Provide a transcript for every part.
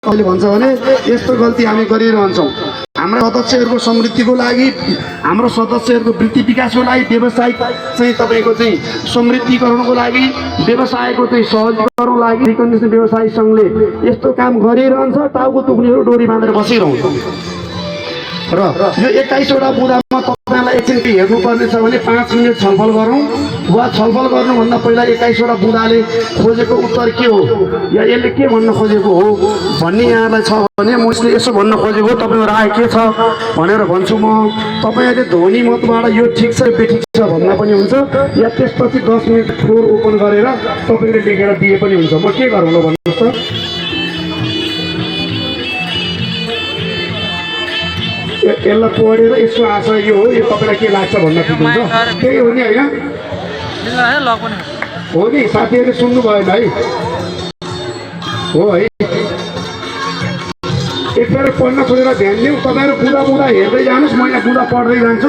अहिले भन्छ भने यस्तो गल्ती हामी गरिरहन्छौँ। हाम्रो सदस्यहरूको समृद्धिको लागि, हाम्रो सदस्यहरूको वृत्ति विकासको लागि, व्यवसायिक चाहिँ तपाईँको चाहिँ समृद्धिकरणको लागि, व्यवसायको चाहिँ सहजीकरणको लागि रिकन्डिसन व्यवसायी सङ्घले यस्तो काम गरिरहन्छ। टाउको दुख्नेहरू डोरी बाँधेर बसिरहन्छ। र यो 21वटा बुँदामा तपाईँलाई एकछिन हेर्नुपर्ने छ भने 5 मिनट छलफल गरौँ, वा छलफल गर्नुभन्दा पहिला 21वटा बुँदाले खोजेको उत्तर के हो या यसले के भन्न खोजेको हो भन्ने यहाँलाई छ भने म यसले यसो भन्न खोजेको हो, तपाईँको राय के छ भनेर भन्छु म। तपाईँहरूले ध्वनि मतबाट यो ठिक छ बेठिक छ भन्दा पनि हुन्छ, या त्यसपछि 10 मिनट फ्लोर ओपन गरेर तपाईँले लेखेर दिए पनि हुन्छ। म के गरौँ ल भन्नुहोस् त। यसलाई पढेर यसको आशा यो हो, यो तपाईँलाई के लाग्छ भन्न ठिक हुन्छ। त्यही हो नि होइन? हो नि साथीहरूले सुन्नुभयो है? हो है। एकपल्ट पढ्न खोजेर ध्यान दिउँ। तपाईँहरू बुँदा हेर्दै जानुहोस्, म यहाँ बुँदा पढ्दै जान्छु।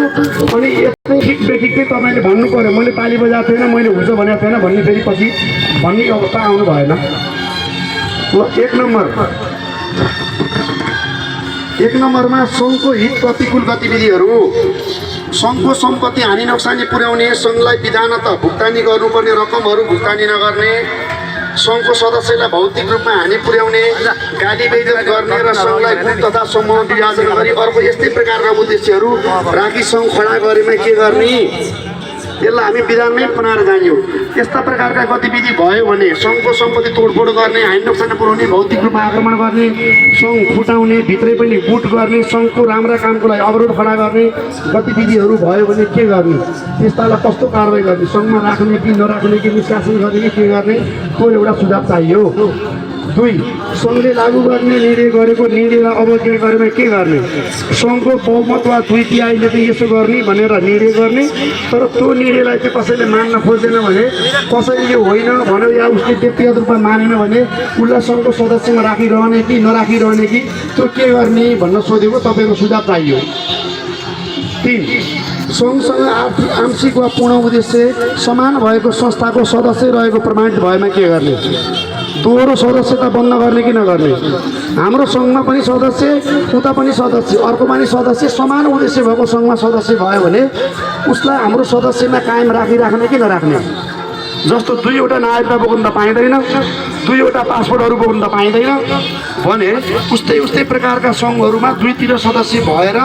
अनि यस्तो ठिक बेठिकै तपाईँले भन्नु पऱ्यो। मैले ताली बजाएको थिएन, मैले हुन्छ भनेको थिएन भन्ने फेरि पछि भन्ने अवस्था आउनु भएन। ल 1 नम्बरमा सङ्घको हित प्रतिकूल गतिविधिहरू। सङ्घको सम्पत्ति हानि नोक्सानी पुर्याउने, सङ्घलाई विधानतः भुक्तानी गर्नुपर्ने रकमहरू भुक्तानी नगर्ने, सङ्घको सदस्यलाई भौतिक रूपमा हानि पुर्याउने, गाली बेइज्जत गर्ने र सङ्घलाई गुण तथा समूह विभाजन गरी अर्को यस्तै प्रकारका उद्देश्यहरू राखी सङ्घ खडा गरेमा के गर्ने, यसलाई हामी विधानमै बनाएर जान्यौँ। यस्ता प्रकारका गतिविधि भयो भने सङ्घको सम्पत्ति तोडफोड गर्ने, हानि नोक्सान पुर्याउने, भौतिक रूपमा आक्रमण गर्ने, सङ्घ फुटाउने, भित्रै पनि लुट गर्ने, सङ्घको राम्रा कामको लागि अवरोध खडा गर्ने गतिविधिहरू भयो भने के गर्ने, त्यस्तालाई कस्तो कारवाही गर्ने, सङ्घमा राख्ने कि नराख्ने कि निष्कासन गर्ने कि के गर्ने, त्यो एउटा सुझाव चाहियो। 2 सङ्घले लागू गर्ने निर्णय गरेको निर्णयलाई अवज्ञा गरेमा के गर्ने, सङ्घको बहुमत वा 2/3ले चाहिँ यसो गर्ने भनेर निर्णय गर्ने, तर त्यो निर्णयलाई चाहिँ कसैले मान्न खोज्दैन भने, कसैले होइन भन्यो या उसले व्यक्तिगत रूपमा मानेन भने उसलाई सङ्घको सदस्यमा राखिरहने कि नराखिरहने कि त्यो के गर्ने भन्न सोधेको तपाईँको सुझाव चाहियो। 3 सङ्घसँग आर्थिक आंशिक वा पूर्ण उद्देश्य समान भएको संस्थाको सदस्य रहेको प्रमाणित भएमा के गर्ने, दोहोरो सदस्यता बन्द गर्ने कि नगर्ने। हाम्रो सङ्घमा पनि सदस्य, उता पनि सदस्य, अर्को पनि सदस्य, समान उद्देश्य भएको सङ्घमा सदस्य भयो भने उसलाई हाम्रो सदस्यमा कायम राखिराख्ने कि नराख्ने। जस्तो 2वटा नागरिकता बोक्न त पाइँदैन, 2वटा पासपोर्टहरू बोक्न त पाइँदैन भने उस्तै प्रकारका सङ्घहरूमा 2तिर सदस्य भएर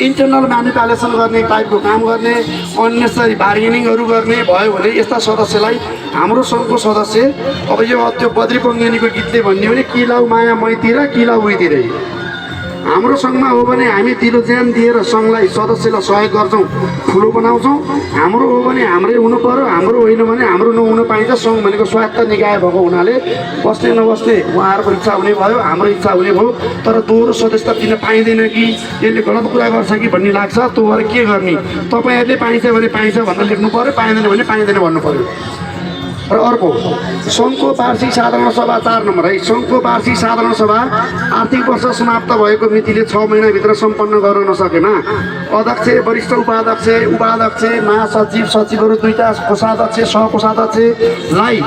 इन्टरनल म्यानिपुलेसन गर्ने टाइपको काम गर्ने, अननेसरी बार्गेनिङहरू गर्ने भयो भने यस्ता सदस्यलाई हाम्रो सङ्घको सदस्य, अब यो त्यो बद्री पङ्गेनीको गीतले भन्ने हो भने कि लाउ माया मैतिर कि लाउ उइतिरै। हाम्रो सङ्घमा हो भने हामी दिलो ज्यान दिएर सङ्घलाई सदस्यलाई सहयोग गर्छौँ, ठुलो बनाउँछौँ। हाम्रो हो भने हाम्रै हुनु पर्यो, हाम्रो होइन भने हाम्रो नहुन पाइन्छ। सङ्घ भनेको स्वायत्त निकाय भएको हुनाले बस्ने नबस्ने उहाँहरूको इच्छा हुने भयो, हाम्रो इच्छा हुने भयो। तर दोहोरो सदस्यता दिन पाइँदैन कि यसले गलत कुरा गर्छ कि भन्ने लाग्छ। त्यो भएर के गर्ने, तपाईँहरूले पाइन्छ भने पाइन्छ भनेर लेख्नु पऱ्यो, पाइँदैन भने पाइँदैन भन्नु पऱ्यो। र अर्को सङ्घको वार्षिक साधारण सभा 4 नम्बर है। सङ्घको वार्षिक साधारण सभा आर्थिक वर्ष समाप्त भएको मितिले 6 महिनाभित्र सम्पन्न गर्न नसकेमा अध्यक्ष, वरिष्ठ उपाध्यक्ष, महासचिव, सचिवहरू, 2टा कोषाध्यक्ष, सहकोषाध्यक्षलाई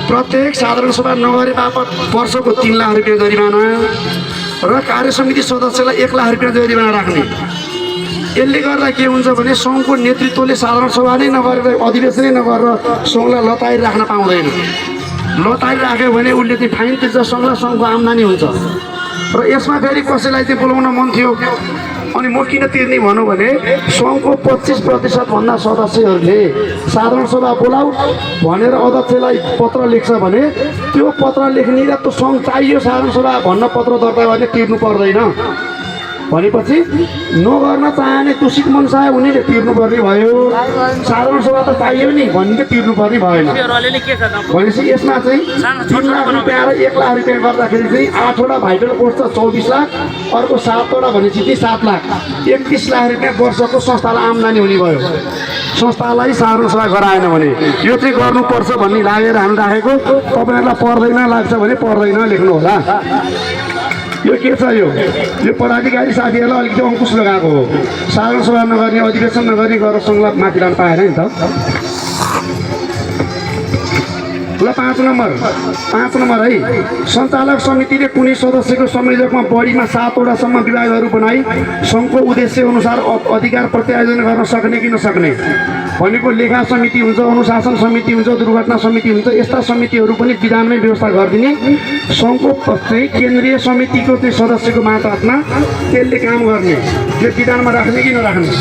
प्रत्येक साधारण सभा नगरे बापत वर्षको 3 लाख रुपियाँ जरिवाना र कार्य समिति सदस्यलाई 1 लाख रुपियाँ जरिवाना राख्ने। यसले गर्दा के हुन्छ भने सङ्घको नेतृत्वले साधारण सभा नै नगरेर, अधिवेशनै नगरेर सङ्घलाई लताएर राख्न पाउँदैन। लताएर राख्यो भने उसले चाहिँ फाइन तिर्छ, सङ्घलाई सङ्घको आम्दानी हुन्छ। र यसमा फेरि कसैलाई चाहिँ बोलाउन मन थियो अनि म किन तिर्ने भनौँ भने सङ्घको 25% भन्दा सदस्यहरूले साधारण सभा बोलाऊ भनेर अध्यक्षलाई पत्र लेख्छ भने त्यो पत्र लेख्ने र त्यो सङ्घ चाहियो साधारण सभा भन्न पत्र दर्ता गर्ने तिर्नु पर्दैन भनेपछि नगर्न चाहने तुसित मनसाय उनीले तिर्नुपर्ने भयो। साधारण सभा त चाहियो नि भन्ने तिर्नुपर्ने भएन भनेपछि यसमा चाहिँ 3 लाख रुपियाँ र 1 लाख रुपियाँ गर्दाखेरि चाहिँ 8वटा भाइटल पोस्ट छ 24 लाख, अर्को 7वटा भनेपछि चाहिँ 7 लाख, 31 लाख रुपियाँ वर्षको संस्थालाई आम्दानी हुने भयो। संस्थालाई साधारण सभा गराएन भने यो चाहिँ गर्नुपर्छ भन्ने लागेर हामी राखेको। तपाईँहरूलाई पर्दैन लाग्छ भने पर्दैन लेख्नु होला। यो के छ, यो पदाधिकारी साथीहरूलाई अलिकति अङ्कुश लगाएको हो। साधारण सभा नगर्ने, अधिवेशन नगर्ने गरेर सङ्घलाई माथि लान पाएन नि त। ल 5 नम्बर है सञ्चालक समितिले कुनै सदस्यको संयोजकमा बढीमा 7 वटासम्म विभागहरू बनाई सङ्घको उद्देश्य अनुसार अधिकार प्रत्यायोजन गर्न सक्ने कि नसक्ने भनेको लेखा समिति हुन्छ, अनुशासन समिति हुन्छ, दुर्घटना समिति हुन्छ। यस्ता समितिहरू पनि विधानमै व्यवस्था गरिदिने सङ्घको चाहिँ केन्द्रीय समितिको चाहिँ सदस्यको मातहतमा त्यसले काम गर्ने, त्यो विधानमा राख्ने कि नराख्ने।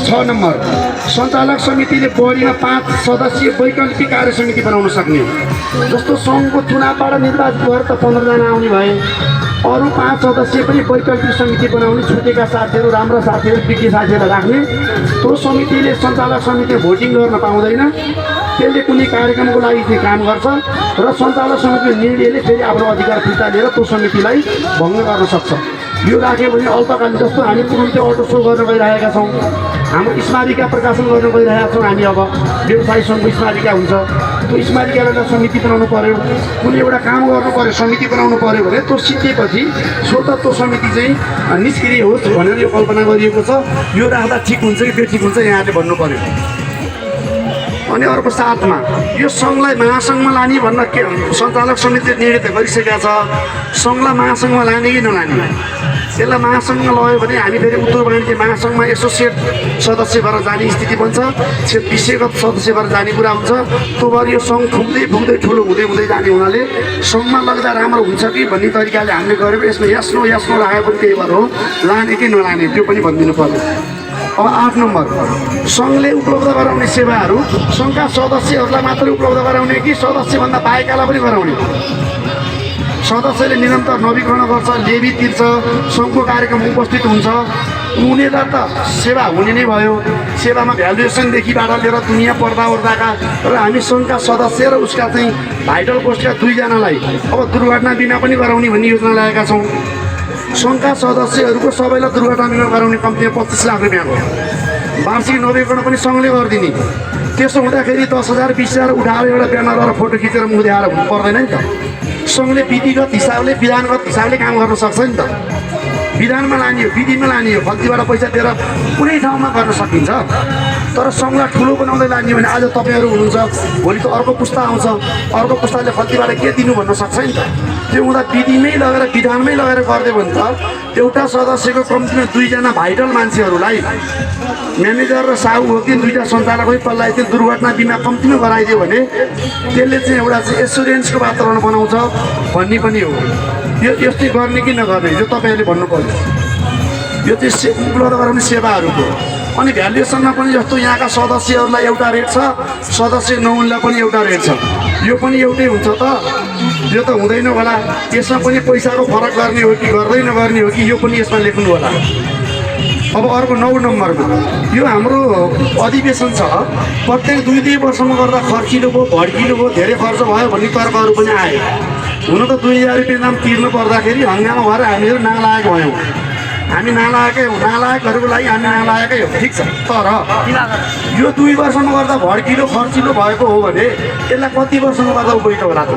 6 नम्बर सञ्चालक समितिले बढीमा 5 सदस्यीय वैकल्पिक कार्य समिति बनाउन सक्ने। जस्तो सङ्घको चुनावबाट निर्वाचित भएर त 15 जना आउने भए, अरू 5 सदस्य पनि वैकल्पिक समिति बनाउने, छुटेका साथीहरू, राम्रा साथीहरू, विज्ञ साथीहरूलाई राख्ने। त्यो समितिले सञ्चालक समितिले भोटिङ गर्न पाउँदैन, त्यसले कुनै कार्यक्रमको लागि चाहिँ काम गर्छ र सञ्चालक समितिको निर्णयले फेरि आफ्नो अधिकार फिर्ता लिएर त्यो समितिलाई भङ्ग गर्न सक्छ। यो राख्यो भने अल्पकालीन जस्तो हामी तुरुन्तै अटो सो गर्न गइरहेका छौँ, हाम्रो स्मारिका प्रकाशन गर्न गइरहेका छौँ हामी। अब व्यवसायी सङ्घको स्मारिका हुन्छ, त्यो स्मारिकालाई समिति बनाउनु पर्यो, कुनै एउटा काम गर्नु पर्यो, समिति बनाउनु पर्यो भने त्यो सिकेपछि स्वतः त्यो समिति चाहिँ निष्क्रिय होस् भनेर यो कल्पना गरिएको छ। यो राख्दा ठिक हुन्छ कि बेठिक हुन्छ यहाँले भन्नु पर्यो। अनि अर्को 7 मा यो सङ्घलाई महासङ्घमा लाने भन्न के सञ्चालक समितिले निर्णय त गरिसकेका छ, सङ्घलाई महासङ्घमा लाने कि नलाने। त्यसलाई महासङ्घमा लग्यो भने हामी फेरि उत्तर वाणिज्य महासङ्घमा एसोसिएट सदस्य भएर जाने स्थिति बन्छ, विषयगत सदस्य भएर जाने कुरा हुन्छ। त्यो भएर यो सङ्घ फुक्दै ठुलो हुँदै जाने हुनाले सङ्घमा लग्दा राम्रो हुन्छ कि भन्ने तरिकाले हामीले गऱ्यौँ। यसमा यास्नो राखेको पनि त्यही भएर हो, लाने कि नलाने त्यो पनि भनिदिनु पर्यो। अब 8 नम्बर सङ्घले उपलब्ध गराउने सेवाहरू सङ्घका सदस्यहरूलाई मात्रै उपलब्ध गराउने कि सदस्यभन्दा बाहेकलाई पनि गराउने। सदस्यले निरन्तर नवीकरण गर्छ, लेबी तिर्छ, सङ्घको कार्यक्रम उपस्थित हुन्छ, उनीहरूलाई त सेवा हुने नै भयो। सेवामा भ्यालुएसनदेखिबाट लिएर दुनियाँ पर्दाका र हामी सङ्घका सदस्य र उसका चाहिँ भाइटल पोस्टका 2 जनालाई अब दुर्घटना बिमा पनि गराउने भन्ने योजना ल्याएका छौँ। सङ्घका सदस्यहरूको सबैलाई दुर्घटना बिमा गराउने कम्तीमा 25 लाख रुपियाँको वार्षिक नवीकरण पनि सङ्घले गरिदिने। त्यसो हुँदाखेरि 10,000 20,000 उठाएर एउटा ब्यानर र फोटो खिचेर मुख देखाएर हुनु पर्दैन नि त। सङ्घले विधिगत हिसाबले विधानगत हिसाबले काम गर्न सक्छ नि त। विधानमा लाने हो, विधिमा लाने हो, खल्तीबाट पैसा दिएर कुनै ठाउँमा गर्न सकिन्छ। तर सङ्घलाई ठुलो बनाउँदै लाने भने आज तपाईँहरू हुनुहुन्छ, भोलि त अर्को पुस्ता आउँछ, अर्को पुस्ताले खल्तीबाट के दिनु भन्न सक्छ नि त। त्यो हुँदा विधिमै लगेर विधानमै लगेर गरिदियो भने त एउटा सदस्यको कम्तीमा 2 जना भाइटल मान्छेहरूलाई म्यानेजर र साहु हो कि 2टा सञ्चालकै तल्लाई त्यो दुर्घटना बिमा कम्तीमा गराइदियो भने त्यसले चाहिँ एउटा चाहिँ एसुरेन्सको वातावरण बनाउँछ भन्ने पनि हो। यो यस्तै गर्ने कि नगर्ने यो तपाईँहरूले भन्नु पर्यो। यो चाहिँ उपलब्ध गराउने सेवाहरूको। अनि भ्यालुएसनमा पनि जस्तो यहाँका सदस्यहरूलाई एउटा रेट छ, सदस्य नहुनेलाई पनि एउटा रेट छ, यो पनि एउटै हुन्छ त? यो त हुँदैन होला। यसमा पनि पैसाको फरक गर्ने हो कि गर्दै नगर्ने हो कि यो पनि यसमा लेख्नु होला। अब अर्को 9 नम्बरमा यो हाम्रो अधिवेशन छ, प्रत्येक 2-2 वर्षमा गर्दा खर्चिलो भयो, भड्किलो भयो, धेरै खर्च भयो भन्ने तर्कहरू पनि आयो। हुन त 2,000 रुपियाँ दाम तिर्नु पर्दाखेरि हङ्गामा भएर हामीहरू नालायक भयौँ। हामी नालायकै हौँ, नालायकहरूको लागि हामी नालायकै हो, ठिक छ। तर यो 2 वर्षमा गर्दा भड्किलो खर्चिलो भएको हो भने यसलाई कति वर्षमा गर्दा उपयुक्त होला त?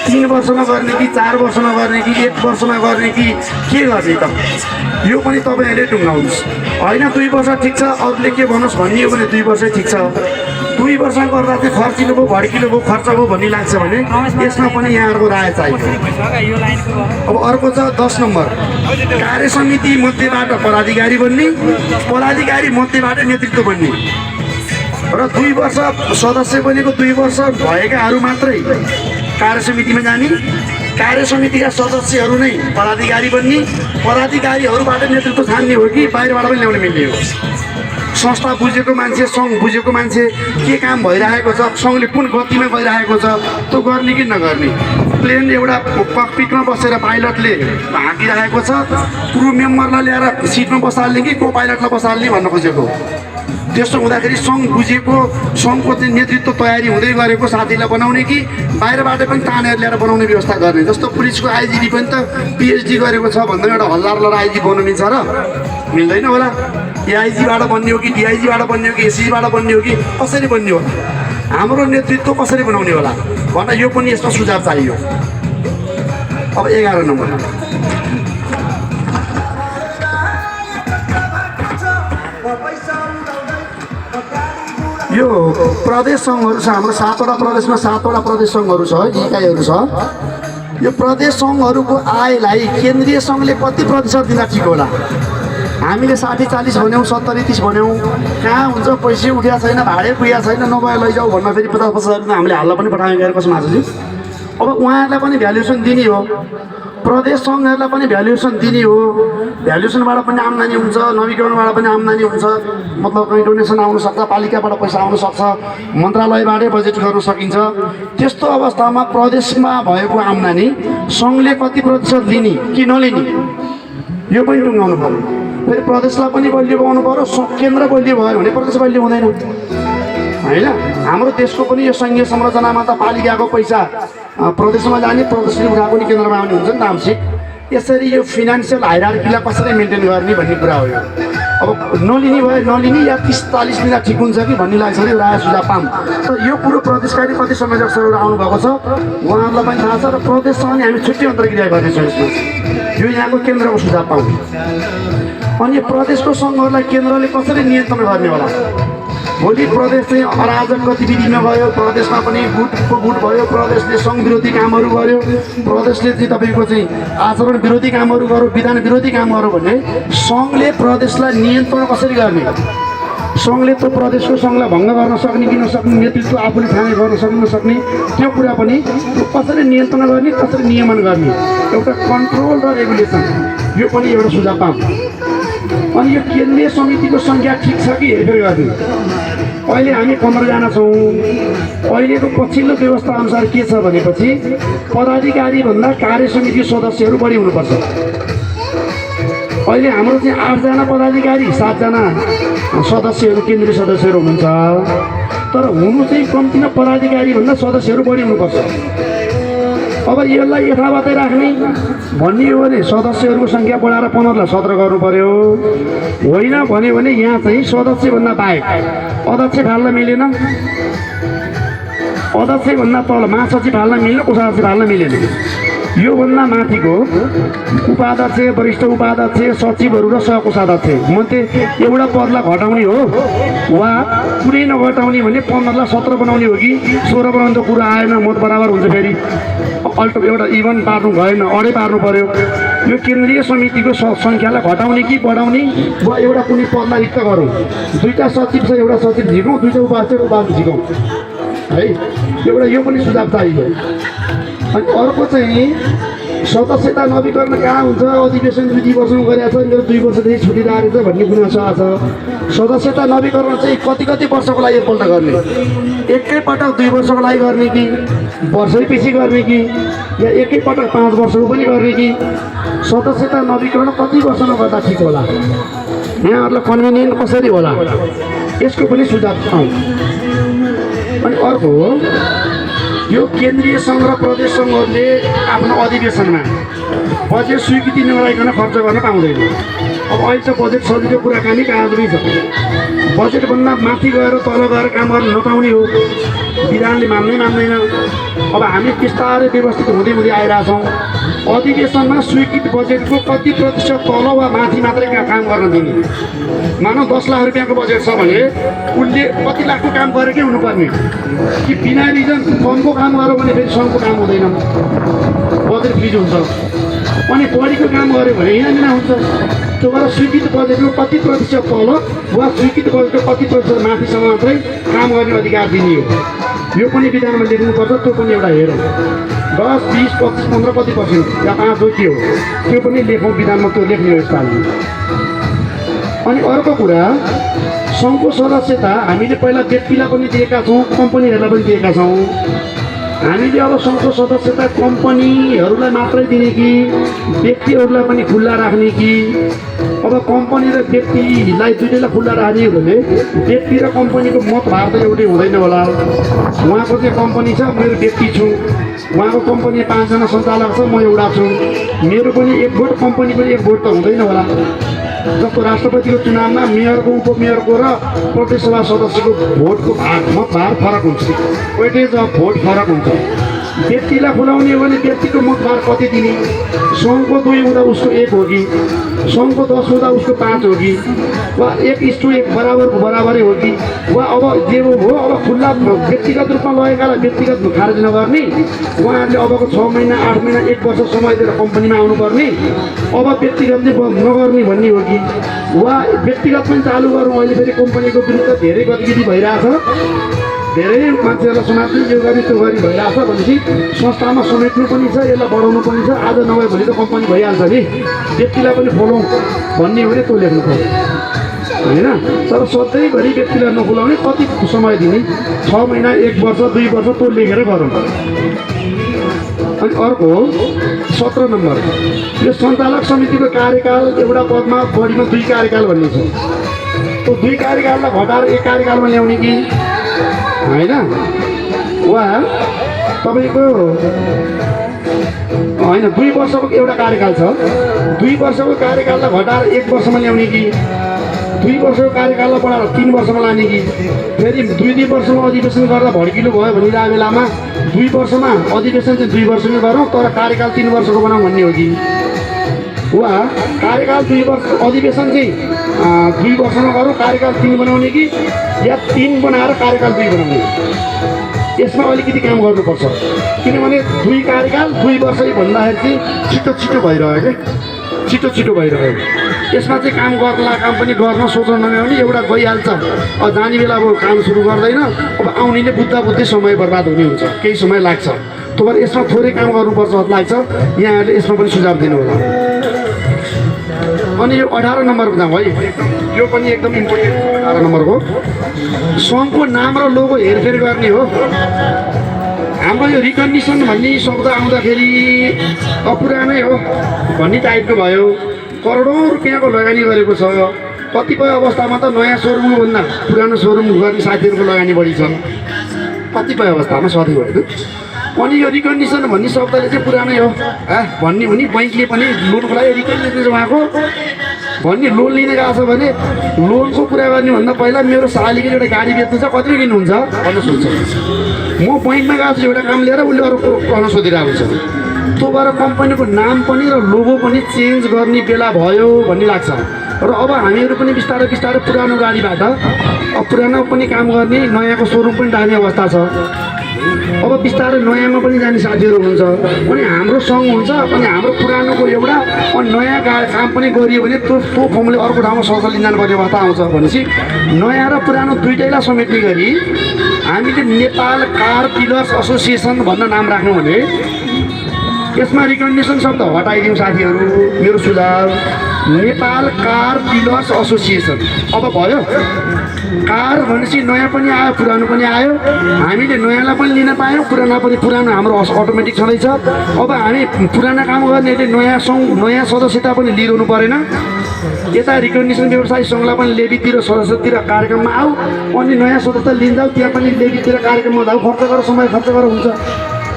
3 वर्षमा गर्ने कि 4 वर्षमा गर्ने कि 1 वर्षमा गर्ने कि के गर्ने त? यो पनि तपाईँहरूले टुङ्गाउनुहोस्। होइन 2 वर्ष ठिक छ, अरूले के भन्नुहोस् भन्ने हो भने 2 वर्षै ठिक छ। 2 वर्षमा गर्दा चाहिँ खर्चिलो भयो, भड्किलो भयो, खर्च भयो भन्ने लाग्छ भने यसमा पनि यहाँहरूको राय चाहिन्छ। अब अर्को छ 10 नम्बर कार्य समिति मध्येबाट पदाधिकारी बन्ने, पदाधिकारी मध्येबाट नेतृत्व बन्ने र 2 वर्ष सदस्य बनेको 2 वर्ष भएकाहरू मात्रै कार्य समितिमा जाने, कार्य समितिका सदस्यहरू नै पदाधिकारी बन्ने, पदाधिकारीहरूबाट नेतृत्व छान्ने हो कि बाहिरबाट पनि ल्याउन मिल्ने हो। संस्था बुझेको मान्छे, सङ्घ बुझेको मान्छे के काम भइरहेको छ, सङ्घले कुन गतिमा गइरहेको छ त्यो गर्ने कि नगर्ने। प्लेन एउटा ककपिटमा बसेर पाइलटले हाँकिरहेको छ, क्रू मेम्बरलाई ल्याएर सिटमा बसाल्ने कि को पाइलटलाई बसाल्ने भन्न खोजेको। त्यस्तो हुँदाखेरि सङ्घ बुझेको, सङ्घको चाहिँ नेतृत्व तयारी हुँदै गरेको साथीलाई बनाउने कि बाहिरबाट पनि तानेर ल्याएर बनाउने व्यवस्था गर्ने। जस्तो पुलिसको आइजिपी पनि त पिएचडी गरेको छ भन्दा एउटा हल्लार लगाएर आइजी बन्नु मिल्छ र? मिल्दैन होला। एआइजीबाट बन्ने हो कि डिआइजीबाट बन्ने हो कि एससीबाट बन्ने हो कि कसरी बन्ने हो? हाम्रो नेतृत्व कसरी बनाउने होला भनेर यो पनि यसमा सुझाव चाहियो। अब 11 नम्बर यो प्रदेश सङ्घहरू छ हाम्रो 7वटा प्रदेशमा 7वटा प्रदेश सङ्घहरू छ इकाइहरू छ। यो प्रदेश सङ्घहरूको आयलाई केन्द्रीय सङ्घले कति प्रतिशत दिँदा ठिक होला? हामीले 60-40 भन्यौँ, 70-30 भन्यौँ, कहाँ हुन्छ पैसा उठिया छैन, भाडे पुगेको छैन, नभए लैजाऊ भन्न फेरि 50-50 रुपियाँ हामीले हाल्न पनि पठायौँ गएर कसमा आजजी। अब उहाँहरूलाई पनि भ्यालुएसन दिने हो, प्रदेश सङ्घहरूलाई पनि भ्यालुएसन दिने हो। भ्यालुएसनबाट पनि आम्दानी हुन्छ, नवीकरणबाट पनि आम्दानी हुन्छ, मतलब कहीँ डोनेसन आउन सक्छ, पालिकाबाट पैसा आउन सक्छ, मन्त्रालयबाटै बजेट गर्न सकिन्छ। त्यस्तो अवस्थामा प्रदेशमा भएको आम्दानी सङ्घले कति प्रतिशत लिने कि नलिने यो पनि टुङ्गाउनु पर्यो। फेरि प्रदेशलाई पनि बलियो बनाउनु पर्यो, केन्द्र बलियो भयो भने प्रदेश बलियो हुँदैन होइन। हाम्रो देशको पनि यो सङ्घीय संरचनामा त पालिकाको पैसा प्रदेशमा जाने, प्रदेशले उठाएको नि केन्द्रमा आउने हुन्छ नि त आंशिक। यसरी यो फिनान्सियल हायरार्कीलाई कसरी मेन्टेन गर्ने भन्ने कुरा हो यो। अब नलिने भए नलिने या 30-40 दिँदा ठिक हुन्छ कि भन्ने लाग्छ अरे राय सुझाव पाऊँ। तर यो कुरो प्रदेशकारी कति संयोजकहरू आउनुभएको छ उहाँहरूलाई पनि थाहा छ र प्रदेशसँग नि हामी छुट्टै अन्तर्क्रिया गर्नेछौँ यसमा। यो यहाँको केन्द्रको सुझाव पाऊँ। अनि प्रदेशको सङ्घहरूलाई केन्द्रले कसरी नियन्त्रण गर्ने होला? भोलि प्रदेश चाहिँ अराजक गतिविधिमा गयो, प्रदेशमा पनि गुटको गुट भयो, प्रदेशले सङ्घ विरोधी कामहरू गर्यो, प्रदेशले चाहिँ तपाईँको चाहिँ आचरण विरोधी कामहरू गर्यो, विधान विरोधी काम गर्यो भने सङ्घले प्रदेशलाई नियन्त्रण कसरी गर्ने? सङ्घले त प्रदेशको सङ्घलाई भङ्ग गर्न सक्ने कि नसक्ने, नेतृत्व आफूले छाने गर्न सक्ने नसक्ने त्यो कुरा पनि कसरी नियन्त्रण गर्ने, कसरी नियमन गर्ने, एउटा कन्ट्रोल र रेगुलेसन, यो पनि एउटा सुझाव पाऊँ। अनि यो केन्द्रीय समितिको सङ्ख्या ठिक छ कि हेरफेर गर्ने? अहिले हामी 15 जना छौँ। अहिलेको पछिल्लो व्यवस्था अनुसार के छ भनेपछि पदाधिकारीभन्दा कार्य समिति सदस्यहरू बढी हुनुपर्छ। अहिले हाम्रो चाहिँ 8 जना पदाधिकारी, 7 जना सदस्यहरू, केन्द्रीय सदस्यहरू हुनुहुन्छ। तर हुनु चाहिँ कम्तीमा पदाधिकारीभन्दा सदस्यहरू बढी हुनुपर्छ। अब यसलाई यथावतै राख्ने भन्ने हो भने सदस्यहरूको सङ्ख्या बढाएर 15 लाई 17 गर्नु पर्यो। होइन भन्यो भने यहाँ चाहिँ सदस्यभन्दा बाहेक अध्यक्ष फाल्न मिलेन, अध्यक्षभन्दा तल महासचिव हाल्न मिलेन, कोषाध्यक्ष हाल्न मिलेन। योभन्दा माथिको उपाध्यक्ष, वरिष्ठ उपाध्यक्ष, सचिवहरू र सहकोषाध्यक्ष मध्ये एउटा पदलाई घटाउने हो वा कुनै नघटाउने भने 15 लाई 17 बनाउने हो कि 16 बनाउने त कुरा आएन, मत बराबर हुन्छ। फेरि अल्टो एउटा इभन पार्नु भएन, अडै पार्नु पर्यो। यो केन्द्रीय समितिको सङ्ख्यालाई घटाउने कि बढाउने वा एउटा कुनै पदलाई रिक्त गरौँ। 2टा सचिव छ, एउटा सचिव झिकौँ, 2टा उपाध्यक्ष झिकौँ है, एउटा यो पनि सुझाव चाहियो। अनि अर्को चाहिँ सदस्यता नवीकरण कहाँ हुन्छ? अधिवेशन 2 वर्षमा गरेको छ, मेरो 2 वर्षदेखि छुटिरहेको छ भन्ने कुरा छ। सदस्यता नवीकरण चाहिँ कति वर्षको लागि एकपल्ट गर्ने? एकैपटक 2 वर्षको लागि गर्ने कि वर्षैपछि गर्ने कि या एकैपटक 5 वर्षको पनि गर्ने कि? सदस्यता नवीकरण कति वर्षमा गर्दा ठिक होला? यहाँहरूलाई कन्भिनियन्ट कसरी होला? यसको पनि सुझाव पाऊँ। अनि अर्को यो केन्द्रीय सङ्घ र प्रदेश सङ्घहरूले आफ्नो अधिवेशनमा बजेट स्वीकृति नगराइकन खर्च गर्न पाउँदैन। अब अहिले त बजेट सजिलो कुराकानी कागजमै छ। बजेटभन्दा माथि गएर तल गएर काम गर्न नपाउने हो, विधानले मान्दैन। अब हामी बिस्तारै व्यवस्थित हुँदै आइरहेछौँ। अधिवेशनमा स्वीकृत बजेटको कति प्रतिशत तल वा माथि मात्रै काम गर्न दिने? मानव 10 लाख रुपियाँको बजेट छ भने उसले कति लाखको काम गरेकै हुनुपर्ने कि बिना रिजन कमको काम गर्यो भने फेरि सङ्घको काम हुँदैन, बजेट फ्रिज हुन्छ। अनि बढीको काम गऱ्यो भने हिँडा हुन्छ। त्यो भएर स्वीकृत बजेटको कति प्रतिशत तल वा स्वीकृत बजेटको कति प्रतिशत माथिसम्म मात्रै काम गर्ने अधिकार दिने हो, यो पनि विधानमा लेख्नुपर्छ। त्यो पनि एउटा हेरौँ, 10, 20, 25, 15 कति पर्सेन्ट या 5 हो के हो, त्यो पनि लेखौँ विधानमा, त्यो लेख्ने व्यवस्था। अनि अर्को कुरा, सङ्घको सदस्यता हामीले पहिला व्यक्तिलाई पनि दिएका छौँ, कम्पनीहरूलाई पनि दिएका छौँ। हामीले अब सङ्घको सदस्यता कम्पनीहरूलाई मात्रै दिने कि व्यक्तिहरूलाई पनि खुल्ला राख्ने कि? अब कम्पनी र व्यक्तिलाई दुईटैलाई खुल्ला राख्ने हो भने व्यक्ति र कम्पनीको मत भार त एउटै हुँदैन होला। उहाँको चाहिँ कम्पनी छ, मेरो व्यक्ति छु, उहाँको कम्पनी 5 जना सञ्चालक छ, म एउटा छु, मेरो पनि 1 भोट, कम्पनी पनि 1 भोट त हुँदैन होला। जस्तो राष्ट्रपतिको चुनावमा मेयरको, उपमेयरको र प्रदेश सभा सदस्यको भोटको मत भार फरक हुन्छ, वेटेज अफ भोट फरक हुन्छ। व्यक्तिलाई खुलाउने हो भने व्यक्तिको मतबार कति दिने, सङ्घको 2 हुँदा उसको 1 हो कि, सङ्घको 10 हुँदा उसको 5 हो कि, वा 1:1 बराबरको बराबरै हो कि, वा अब जे हो अब खुल्ला व्यक्तिगत रूपमा लगेकालाई व्यक्तिगत खारेज नगर्ने, उहाँहरूले अबको 6 महिना 8 महिना 1 वर्ष समय दिएर कम्पनीमा आउनुपर्ने, अब व्यक्तिगतले नगर्ने भन्ने हो कि, वा व्यक्तिगत पनि चालु गरौँ। अहिले फेरि कम्पनीको विरुद्ध धेरै गतिविधि भइरहेछ, धेरै मान्छेहरूलाई समात्ने यो गरी त्यो गरी भइरहेछ भनेपछि संस्थामा समेट्नु पनि छ, यसलाई बढाउनु पनि छ। आज नभए भोलि त कम्पनी भइहाल्छ नि, व्यक्तिलाई पनि खोलौँ भन्ने हो भने त्यो लेख्नु पर्यो होइन। तर सधैँभरि व्यक्तिलाई नखोलाउने, कति समय दिने, 6 महिना 1 वर्ष 2 वर्ष त्यो लेखेर गरौँ। अनि अर्को 17 नम्बर, यो सञ्चालक समितिको कार्यकाल एउटा पदमा बढीमा 2 कार्यकाल भन्ने छ। त्यो 2 कार्यकाललाई घटाएर 1 कार्यकालमा ल्याउने कि होइन, वा तपाईँको होइन 2 वर्षको एउटा कार्यकाल छ, 2 वर्षको कार्यकाललाई घटाएर 1 वर्षमा ल्याउने कि, 2 वर्षको कार्यकाललाई बढाएर 3 वर्षमा लाने कि, फेरि 2 वर्षमा अधिवेशन गर्दा भड्किलो भयो भनिरहेको बेलामा 2 वर्षमा अधिवेशन चाहिँ 2 वर्षमै गरौँ तर कार्यकाल 3 वर्षको बनाऊँ भन्ने हो कि, वा कार्यकाल 2 वर्ष अधिवेशन चाहिँ 2 वर्षमा गरौँ कार्यकाल 3 बनाउने कि, या 3 बनाएर कार्यकाल 2 बनाउने। यसमा अलिकति काम गर्नुपर्छ, किनभने 2 कार्यकाल 2 वर्ष भन्दाखेरि चाहिँ छिटो भइरह्यो क्या, छिटो भइरह्यो। यसमा चाहिँ काम गर्ला, काम पनि गर्न सोच्न नआउने, एउटा गइहाल्छ जाने बेला अब काम सुरु गर्दैन, अब आउनेले बुझ्दै समय बर्बाद हुने हुन्छ, केही समय लाग्छ। त्यो भएर यसमा थोरै काम गर्नुपर्छ जस्तो लाग्छ, यहाँहरूले यसमा पनि सुझाव दिनु होला। अनि यो 18 नम्बरको नाम है, यो पनि एकदम इम्पोर्टेन्ट 18 नम्बरको, सङ्घको नाम र लोगो हेरफेर गर्ने हो। हाम्रो यो रिकन्डिसन भन्ने शब्द आउँदाखेरि पुरानै हो भन्ने टाइपको भयो, करोडौँ रुपियाँको लगानी गरेको छ। कतिपय अवस्थामा त नयाँ सोरुमभन्दा पुरानो सोरुम गर्ने साथीहरूको लगानी बढी छ, कतिपय अवस्थामा सधैँ होइन। अनि यो रिकन्डिसन भन्ने शब्दले चाहिँ पुरानै हो भन्ने हुने, बैङ्कले पनि लोनको लागि रिकन्डिसन उहाँको भन्ने लोन लिन गएको छ भने लोनको कुरा गर्नुभन्दा पहिला मेरो सालीले एउटा गाडी बेच्नु छ, कति किन्नुहुन्छ भन्नु सोध्छ। म बैङ्कमा गएको छु एउटा काम लिएर, उसले अरू गर्न सोधिरहेको हुन्छ। त्यो भएर कम्पनीको नाम पनि र लोगो पनि चेन्ज गर्ने बेला भयो भन्ने लाग्छ। र अब हामीहरू पनि बिस्तारै पुरानो गाडीबाट पुरानो पनि काम गर्ने, नयाँको सोरुम पनि डाल्ने अवस्था छ। अब बिस्तारै नयाँमा पनि जाने साथीहरू हुनुहुन्छ, अनि हाम्रो सङ्घ हुन्छ, अनि हाम्रो पुरानोको एउटा अनि नयाँ काम पनि गरियो भने त्यो फर्मले अर्को ठाउँमा सञ्चालन जानुपर्ने अवस्था आउँछ। भनेपछि नयाँ र पुरानो दुइटैलाई समेट्ने गरी हामीले नेपाल कार डिलर्स एसोसिएसन भन्न नाम राख्यौँ भने यसमा रिकन्डिसन शब्द हटाइदिउँ साथीहरू। मेरो सुझाव नेपाल कार डिलर्स एसोसिएसन। अब भयो कार भनेपछि नयाँ पनि आयो पुरानो पनि आयो, हामीले नयाँलाई पनि लिन पायौँ, पुरानो हाम्रो अटोमेटिक छँदैछ। अब हामी पुराना काम गर्नेहरूले नयाँ सदस्यता पनि लिइरहनु परेन। यता रिकन्डिसन व्यवसाय सङ्घलाई पनि लेबीतिर सदस्यतिर कार्यक्रममा आऊ, अनि नयाँ सदस्य लिन्छौ त्यहाँ पनि लेबीतिर कार्यक्रममा जाऊ, खर्च गरेर समय खर्च गरेर हुन्छ।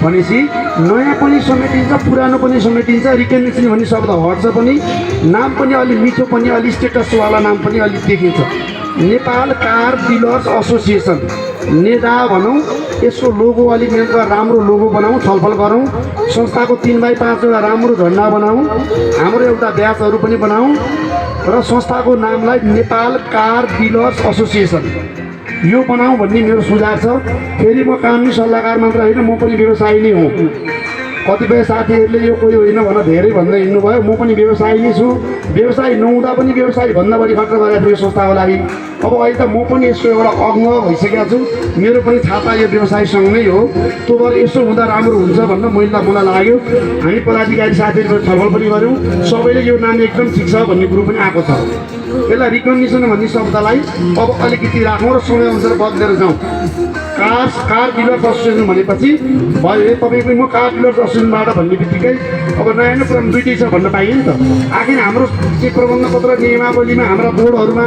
भनेपछि नयाँ पनि समेटिन्छ पुरानो पनि समेटिन्छ। रिकन्डिसन भन्ने शब्द हट्छ पनि, नाम पनि अलि मिठो पनि, अलि स्टेटसवाला नाम पनि अलिक देखिन्छ। Nepal car dealers association NEDA भनौँ, यसको लोगो अलिक राम्रो लोगो बनाऊँ, छलफल गरौँ। संस्थाको 3x5 एउटा राम्रो झन्डा बनाऊँ, हाम्रो एउटा ब्याजहरू पनि बनाऊँ र संस्थाको नामलाई नेपाल कार डिलर्स एसोसिएसन यो बनाऊँ भन्ने मेरो सुझाव छ। फेरि म कानुनी सल्लाहकार मात्र होइन, म पनि व्यवसायी नै हुँ। कतिपय साथीहरूले यो कोही होइन भनेर धेरै भन्दै हिँड्नुभयो, म पनि व्यवसायी नै छु। व्यवसायी नहुँदा पनि व्यवसायी भन्दा बढी खर्च गरेको थियो संस्थाको लागि। अब अहिले त म पनि यसको एउटा अङ्ग भइसकेको छु, मेरो पनि छाता यो व्यवसायसँग नै हो। त्यो भएर यसो हुँदा राम्रो हुन्छ भनेर मलाई लाग्यो। हामी पदाधिकारी साथीहरू छलफल पनि गऱ्यौँ, सबैले यो नाम एकदम ठिक छ भन्ने कुरो पनि आएको छ। यसलाई रिकन्डिसन भन्ने शब्दलाई अब अलिकति राखौँ र समयअनुसार बदलेर जाउँ। कार डिलर्स एसोसिएसन भनेपछि भयो तपाईँको म कार डिलर्स एसोसिएसनबाट भन्ने बित्तिकै अब नयाँ नै पुरानो दुइटै छ भन्न पाइयो नि त। आखिर हाम्रो चाहिँ प्रबन्ध पत्र नियमावलीमा हाम्रा बोर्डहरूमा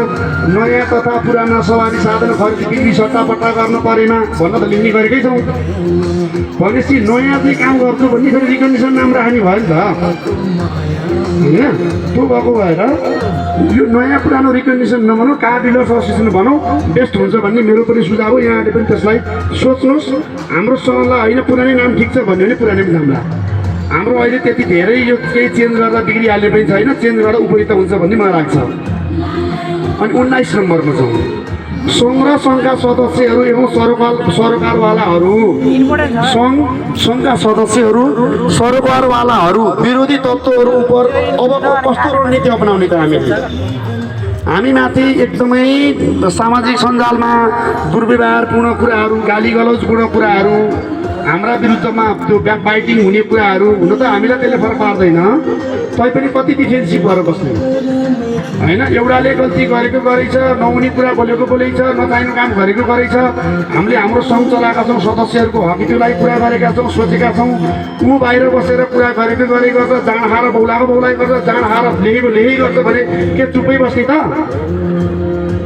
नयाँ तथा पुराना सवारी साधन खरिद बिक्री सट्टापट्टा गर्न परेमा भन्न त लेख्ने गरेकै छौँ। भनेपछि नयाँ चाहिँ काम गर्छु भन्ने फेरि रिकन्डिसन नाम राख्ने भयो नि त होइन। त्यो भएको भएर यो नयाँ पुरानो रिकग्निसन नभनौँ, कार डिलर्स एसोसिएसन भनौँ, बेस्ट हुन्छ भन्ने मेरो पनि सुझाव हो। यहाँले पनि त्यसलाई सोच्नुहोस्। हाम्रो सङ्घलाई होइन पुरानै नाम ठिक छ भन्यो भने पुरानै नाम ला। हाम्रो अहिले त्यति धेरै यो केही चेन्ज गर्दा बिग्रिहाल्ने पनि छैन, चेन्ज गर्दा उपयुक्त हुन्छ भन्ने मलाई लाग्छ। अनि 19 नम्बरमा छौँ, सङ्घ र सङ्घका सदस्यहरू एवं सरोकारवालाहरू, सङ्घका सदस्यहरू सरोकारवालाहरू विरोधी तत्त्वहरू उप अबको कस्तो रणनीति अपनाउने त हामीमाथि एकदमै सामाजिक सञ्जालमा दुर्व्यवहारपूर्ण कुराहरू, गाली गलौजपूर्ण कुराहरू, हाम्रा विरुद्धमा त्यो ब्याकबाइटिङ हुने कुराहरू, हुन त हामीलाई त्यसले फरक पार्दैन, तैपनि कति डिफेन्सिभ भएर बस्ने होइन। एउटाले गल्ती गरेको गरेछ, नहुने कुरा बोलेको बोलेछ, नचाहिने काम गरेको गरेछ। हामीले हाम्रो सङ्घ चलाएका छौँ, सदस्यहरूको हकितलाई कुरा गरेका छौँ, सोचेका छौँ। ऊ बाहिर बसेर कुरा गरेको गरे गर्छ, जाँड खाएर बौलाएको बौलाइ गर्छ, जाँड खाएर लेखेको लेखै गर्छ भने के चुप्पै बस्ने त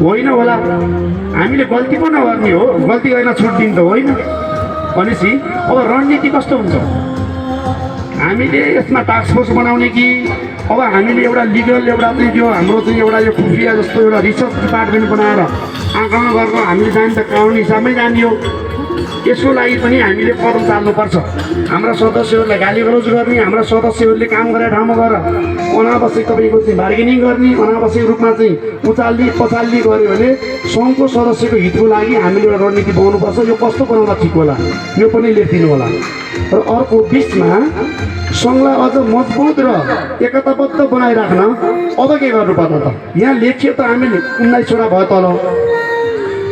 होइन होला। हामीले गल्ती पो नगर्ने हो, गल्ती गर्न छुट दिनु त होइन। भनेपछि अब रणनीति कस्तो हुन्छ? हामीले यसमा टास्क फोर्स बनाउने कि अब हामीले एउटा लिगल एउटा चाहिँ यो हाम्रो चाहिँ एउटा यो खुफिया जस्तो एउटा रिसर्च डिपार्टमेन्ट बनाएर आकलन गरेर हामीले जाने त कानुन हिसाबमै जाने हो। यसको लागि पनि हामीले कदम चाल्नुपर्छ। हाम्रा सदस्यहरूलाई गाली गलौज गर्ने, हाम्रा सदस्यहरूले काम गरेर ठाउँमा गएर अनावश्यक तपाईँको चाहिँ बार्गेनिङ गर्ने, अनावश्यक रूपमा चाहिँ उचाल्ने पचाल्ने गऱ्यो भने सङ्घको सदस्यको हितको लागि हामीले एउटा रणनीति बनाउनुपर्छ। यो कस्तो बनाउँदा ठिक होला यो पनि लेखिदिनु होला। र अर्को बिचमा सङ्घलाई अझ मजबुत र एकताबद्ध बनाइराख्न अब के गर्नुपर्छ त? यहाँ लेखियो त हामीले 19वटा भयो तल,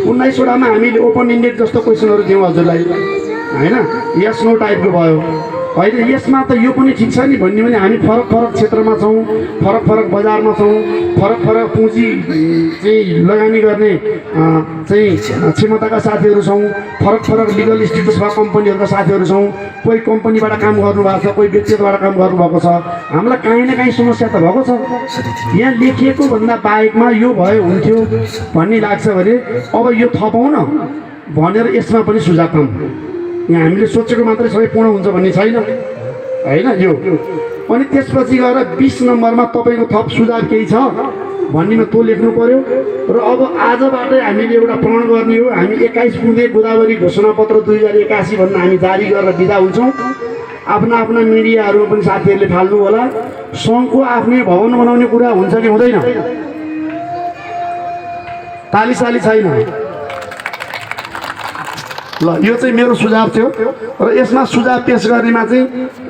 19वटामा हामीले ओपन इन्डेड जस्तो क्वेसनहरू दियौँ हजुरलाई होइन, यस नो टाइपको भयो होइन। यसमा त यो पनि ठिक छ नि भन्ने भने हामी फरक फरक क्षेत्रमा छौँ, फरक फरक बजारमा छौँ, फरक फरक पुँजी चाहिँ लगानी गर्ने चाहिँ क्षमताका साथीहरू छौँ, फरक फरक लिगल स्टेटस भएको कम्पनीहरूका साथीहरू छौँ। कोही कम्पनीबाट काम गर्नुभएको छ, कोही व्यक्तिगतबाट काम गर्नुभएको छ। हामीलाई काहीँ न काहीँ समस्या त भएको छ। यहाँ लेखिएको भन्दा बाहेकमा यो भयो हुन्थ्यो भन्ने लाग्छ भने अब यो थपौँ न भनेर यसमा पनि सुझाव पाऊँ। यहाँ हामीले सोचेको मात्रै सबै पूर्ण हुन्छ भन्ने छैन होइन यो। अनि त्यसपछि गएर 20 नम्बरमा तपाईँको थप सुझाव केही छ भन्नेमा त्यो लेख्नु पर्यो। र अब आजबाटै हामीले एउटा प्रण गर्ने हो, हामी 21 पुगे गोदावरी घोषणापत्र 2081 भन्न हामी जारी गरेर बिदा हुन्छौँ। आफ्ना आफ्ना मिडियाहरू पनि साथीहरूले फाल्नु होला। सङ्घको आफ्नै भवन बनाउने कुरा हुन्छ कि हुँदैन? तालीसाली छैन ल। यो चाहिँ मेरो सुझाव थियो र यसमा सुझाव पेश गर्नेमा चाहिँ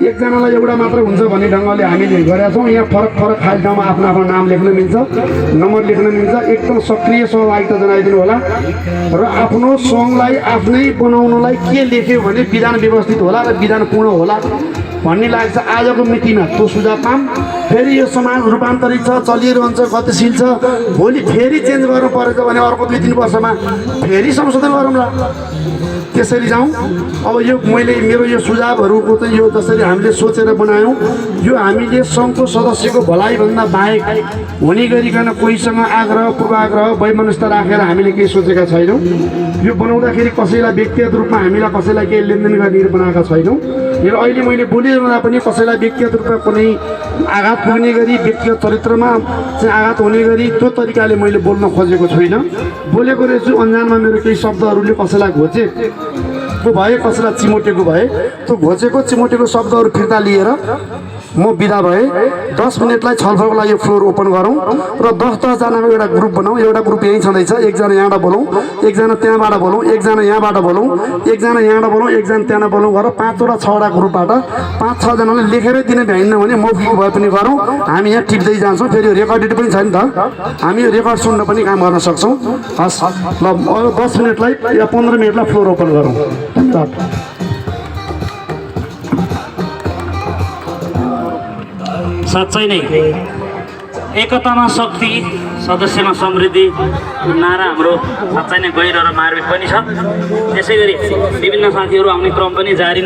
एकजनालाई एउटा मात्र हुन्छ भन्ने ढङ्गले हामीले गरेका छौँ। यहाँ फरक फरक खाली ठाउँमा आफ्नो आफ्नो नाम लेख्न मिल्छ, नम्बर लेख्न मिल्छ। एकदम सक्रिय सहभागिता जनाइदिनु होला र आफ्नो सङ्घलाई आफ्नै बनाउनलाई के लेख्यो भने विधान व्यवस्थित होला र विधान पूर्ण होला भन्ने लाग्छ। आजको मितिमा त्यो सुझाव पाऊँ। फेरि यो समाज रूपान्तरित छ, चलिरहन्छ, गतिशील छ। भोलि फेरि चेन्ज गर्नु परेछ भने अर्को 2-3 वर्षमा फेरि संशोधन गरौँला। त्यसरी जाउँ। अब यो मैले मेरो यो सुझावहरूको चाहिँ यो जसरी हामीले सोचेर बनायौँ, यो हामीले सङ्घको सदस्यको भलाइभन्दा बाहेक हुने गरिकन कोहीसँग आग्रह पूर्वाग्रह वैमनस्यता राखेर हामीले केही सोचेका छैनौँ। यो बनाउँदाखेरि कसैलाई व्यक्तिगत रूपमा हामीलाई कसैलाई केही लेनदेन गर्ने बनाएका छैनौँ। र अहिले मैले बोलिरहँदा पनि कसैलाई व्यक्तिगत रूपमा कुनै आघात पुग्ने गरी व्यक्तिगत चरित्रमा चाहिँ आघात हुने गरी त्यो तरिकाले मैले बोल्न खोजेको छुइनँ। बोलेको रहेछु अन्जानमा मेरो केही शब्दहरूले कसैलाई घोचेको भए, कसैलाई चिमोटेको भए, त्यो घोचेको चिमोटेको शब्दहरू फिर्ता लिएर म बिदा भएँ। 10 मिनटलाई छलफलको लागि फ्लोर ओपन गरौँ र 10-10 जनाको एउटा ग्रुप बनाऊँ। एउटा ग्रुप यहीँ छँदैछ, एकजना यहाँबाट बोलौँ, एकजना त्यहाँबाट बोलौँ, एकजना यहाँबाट बोलौँ, एकजना यहाँबाट बोलौँ, एकजना त्यहाँबाट बोलौँ गरेर 5वटा 6वटा ग्रुपबाट 5-6 जनाले लेखेरै दिन भ्याइन्न भने मौखिक भए पनि गरौँ। हामी यहाँ टिप्दै जान्छौँ। फेरि रेकर्डेड पनि छैन त, हामी यो रेकर्ड सुन्न पनि काम गर्न सक्छौँ। हस् ल, 10 मिनटलाई या 15 मिनटलाई फ्लोर ओपन गरौँ। साँच्चै नै एकतामा शक्ति, सदस्यमा समृद्धि नारा हाम्रो साँच्चै नै गहिरो र मार्मिक पनि छ। त्यसै गरी विभिन्न साथीहरू आउने क्रम पनि जारी